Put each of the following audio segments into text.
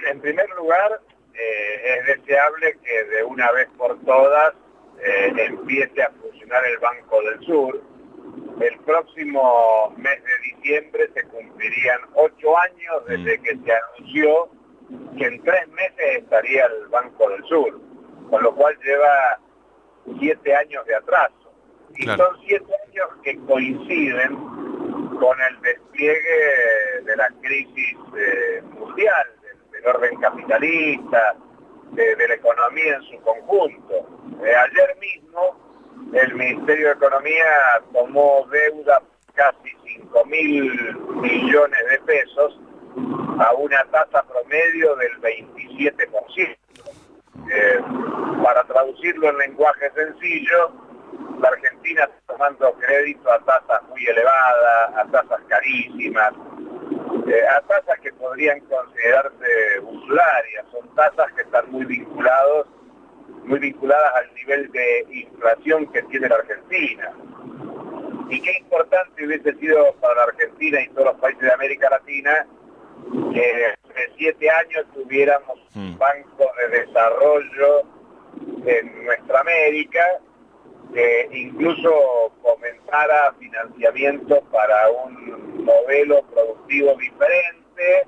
en primer lugar, es deseable que de una vez por todas empiece a funcionar el Banco del Sur. El próximo mes de diciembre se cumplirían 8 años desde que se anunció que en 3 meses estaría el Banco del Sur, con lo cual lleva 7 años de atraso. Y Claro. son 7 años que coinciden con el despliegue de la crisis mundial, del orden capitalista, de la economía en su conjunto. Ayer mismo el Ministerio de Economía tomó deuda casi 5.000 millones de pesos a una tasa promedio del 27%. Para traducirlo en lenguaje sencillo, la Argentina está tomando crédito a tasas muy elevadas, a tasas carísimas, a tasas que podrían considerarse usurarias. Son tasas que están muy vinculadas al nivel de inflación que tiene la Argentina. Y qué importante hubiese sido para la Argentina y todos los países de América Latina que hace 7 años tuviéramos un banco de desarrollo en nuestra América que incluso comenzara financiamiento para un modelo productivo diferente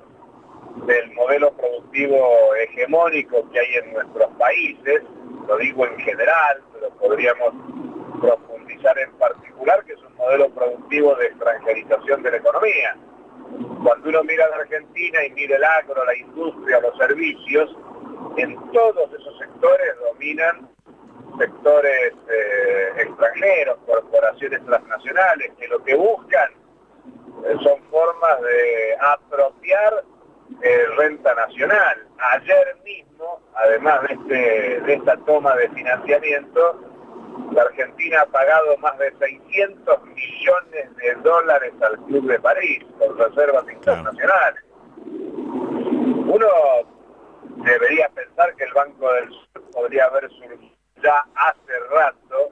del modelo productivo hegemónico que hay en nuestros países. Lo digo en general, pero podríamos profundizar en particular, que es un modelo productivo de extranjerización de la economía. Cuando uno mira a la Argentina y mira el agro, la industria, los servicios, en todos esos sectores dominan sectores extranjeros, corporaciones transnacionales, que lo que buscan son formas de apropiar renta nacional. Ayer mismo, además de esta toma de financiamiento, la Argentina ha pagado más de 600 millones de dólares al Club de París por reservas internacionales. Uno debería pensar que el Banco del Sur podría haber surgido ya hace rato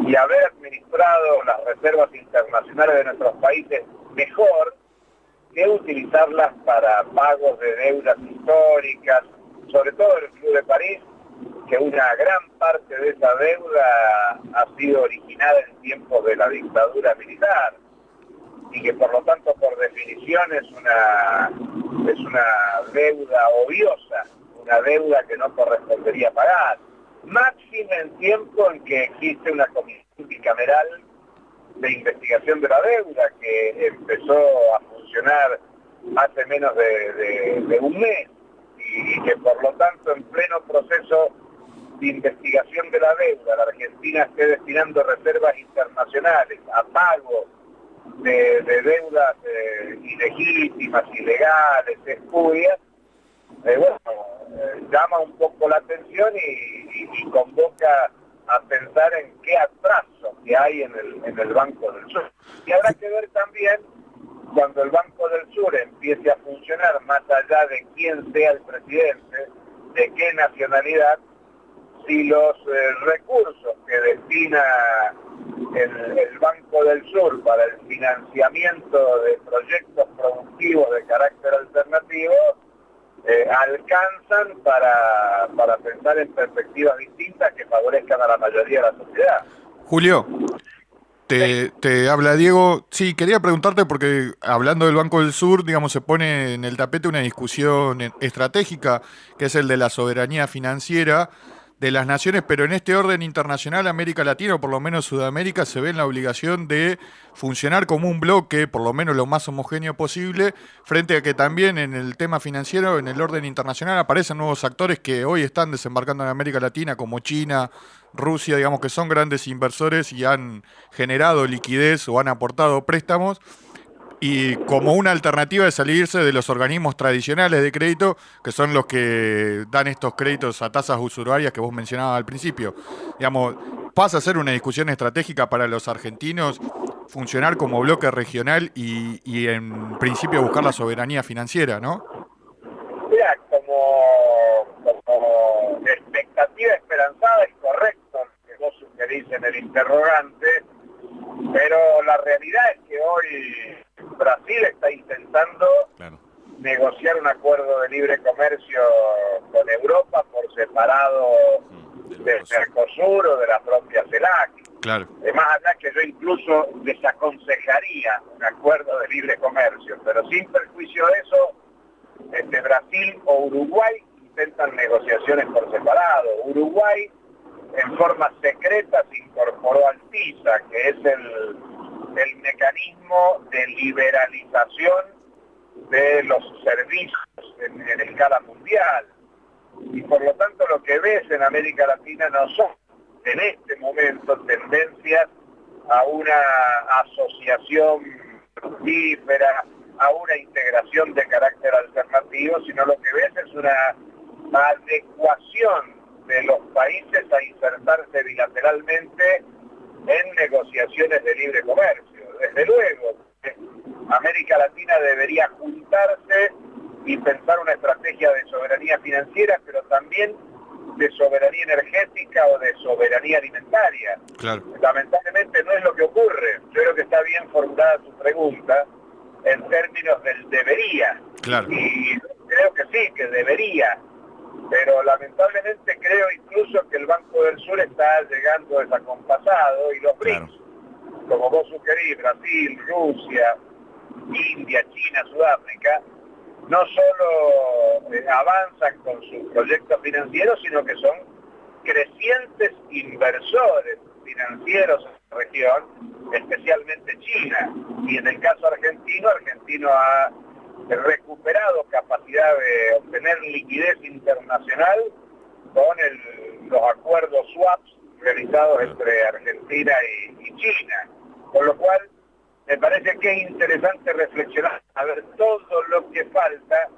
y haber administrado las reservas internacionales de nuestros países mejor que utilizarlas para pagos de deudas históricas, sobre todo el Club de París, que una gran parte de esa deuda ha sido originada en tiempos de la dictadura militar y que por lo tanto por definición es una deuda odiosa, una deuda que no correspondería pagar, máxima en tiempo en que existe una comisión bicameral de investigación de la deuda que empezó a funcionar hace menos de un mes y que por lo tanto en pleno proceso de investigación de la deuda la Argentina esté destinando reservas internacionales a pago de deudas ilegítimas, ilegales, espurias, llama un poco la atención y convoca a pensar en qué atraso que hay en el Banco del Sur. Y habrá que ver también cuando el Banco del Sur empiece a funcionar, más allá de quién sea el presidente, de qué nacionalidad, si los recursos que destina el Banco del Sur para el financiamiento de proyectos productivos de carácter alternativo alcanzan para pensar en perspectivas distintas que favorezcan a la mayoría de la sociedad. Julio, te habla Diego. Sí, quería preguntarte porque hablando del Banco del Sur, digamos, se pone en el tapete una discusión estratégica, que es el de la soberanía financiera de las naciones, pero en este orden internacional, América Latina, o por lo menos Sudamérica, se ve en la obligación de funcionar como un bloque, por lo menos lo más homogéneo posible, frente a que también en el tema financiero, en el orden internacional, aparecen nuevos actores que hoy están desembarcando en América Latina, como China, Rusia, digamos que son grandes inversores y han generado liquidez o han aportado préstamos, y como una alternativa de salirse de los organismos tradicionales de crédito, que son los que dan estos créditos a tasas usurarias que vos mencionabas al principio. Digamos, pasa a ser una discusión estratégica para los argentinos funcionar como bloque regional y en principio buscar la soberanía financiera, ¿no? Mira, como expectativa esperanzada es correcto lo que vos sugerís en el interrogante, pero la realidad es que hoy Brasil está intentando negociar un acuerdo de libre comercio comercio con Europa por separado del Mercosur o de la propia CELAC. Claro. Más allá que yo incluso desaconsejaría un acuerdo de libre comercio, pero sin perjuicio de eso, Brasil o Uruguay intentan negociaciones por separado. Uruguay en forma secreta se incorporó al TISA, que es el mecanismo de liberalización de los servicios en escala mundial. Y por lo tanto lo que ves en América Latina no son en este momento tendencias a una asociación fructífera, a una integración de carácter alternativo, sino lo que ves es una adecuación de los países a insertarse bilateralmente en negociaciones de libre comercio. Desde luego, América Latina debería juntarse y pensar una estrategia de soberanía financiera, pero también de soberanía energética o de soberanía alimentaria. Claro. Lamentablemente no es lo que ocurre. Yo creo que está bien formulada su pregunta en términos del debería. Claro. Y creo que sí, que debería. Pero lamentablemente creo incluso que el Banco del Sur está llegando desacompasado y los BRICS, como vos sugerís, Brasil, Rusia, India, China, Sudáfrica, no solo avanzan con sus proyectos financieros, sino que son crecientes inversores financieros en la región, especialmente China. Y en el caso argentino ha recuperado capacidad de obtener liquidez internacional con los acuerdos swaps realizados entre Argentina y China. Con lo cual, me parece que es interesante reflexionar, a ver todo lo que falta,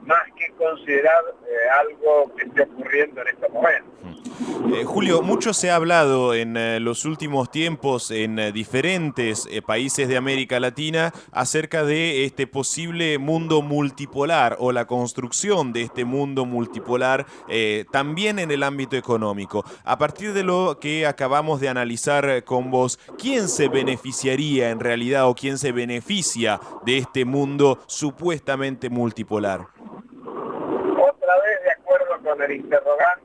más que considerar algo que esté ocurriendo en estos momentos. Julio, mucho se ha hablado en los últimos tiempos en diferentes países de América Latina acerca de este posible mundo multipolar o la construcción de este mundo multipolar también en el ámbito económico. A partir de lo que acabamos de analizar con vos, ¿quién se beneficiaría en realidad o quién se beneficia de este mundo supuestamente multipolar? Otra vez de acuerdo con el interrogante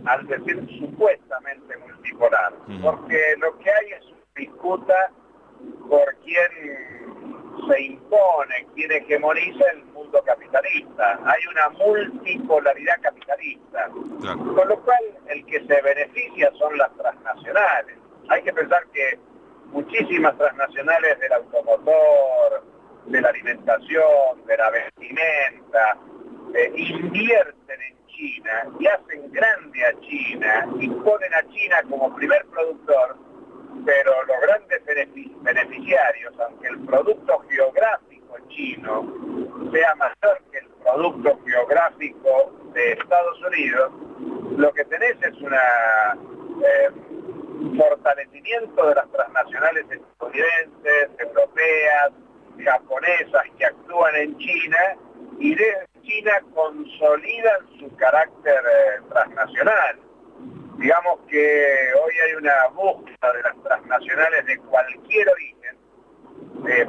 al decir supuestamente multipolar, porque lo que hay es una disputa por quién se impone, quién hegemoniza el mundo capitalista. Hay una multipolaridad capitalista, con lo cual el que se beneficia son las transnacionales. Hay que pensar que muchísimas transnacionales del automotor, de la alimentación, de la vestimenta, invierten en China y hacen grande a China y ponen a China como primer productor, pero los grandes beneficiarios, aunque el producto geográfico chino sea mayor que el producto geográfico de Estados Unidos, lo que tenés es un fortalecimiento de las transnacionales estadounidenses, europeas, japonesas que actúan en China y desde China consolidan su carácter transnacional. Digamos que hoy hay una búsqueda de las transnacionales de cualquier origen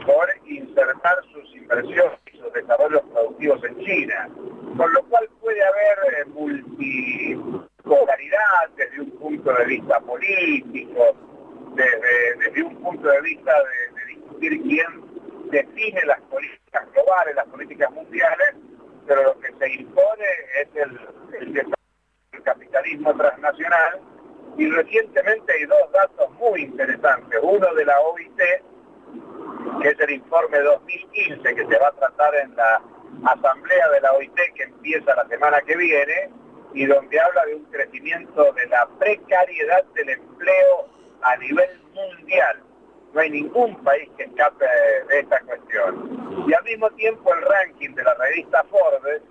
por insertar sus inversiones y sus desarrollos productivos en China, con lo cual puede haber multipolaridad desde un punto de vista político, desde un punto de vista de discutir quién define las políticas globales, las políticas mundiales, pero lo que se impone es el capitalismo transnacional. Y recientemente hay dos datos muy interesantes. Uno de la OIT, que es el informe 2015, que se va a tratar en la asamblea de la OIT que empieza la semana que viene, y donde habla de un crecimiento de la precariedad del empleo a nivel mundial. No hay ningún país que escape de esta cuestión. Y al mismo tiempo el ranking de la revista Forbes,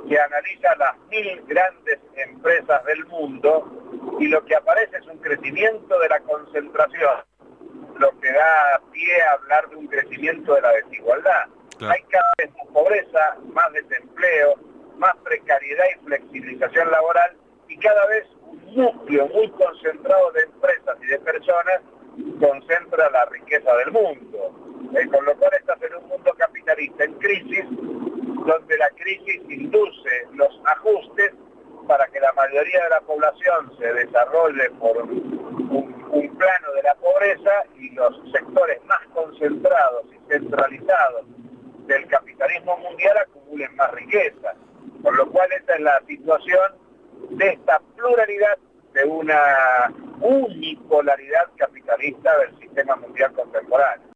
que analiza las 1000 grandes empresas del mundo, y lo que aparece es un crecimiento de la concentración, lo que da pie a hablar de un crecimiento de la desigualdad. Claro. Hay cada vez más pobreza, más desempleo, más precariedad y flexibilización laboral, y cada vez un núcleo muy concentrado de empresas y de personas concentra la riqueza del mundo. Con lo cual estás en un mundo capitalista en crisis, donde la crisis induce los ajustes para que la mayoría de la población se desarrolle por un plano de la pobreza y los sectores más concentrados y centralizados del capitalismo mundial acumulen más riqueza. Por lo cual esta es la situación de esta pluralidad de una unipolaridad capitalista del sistema mundial contemporáneo.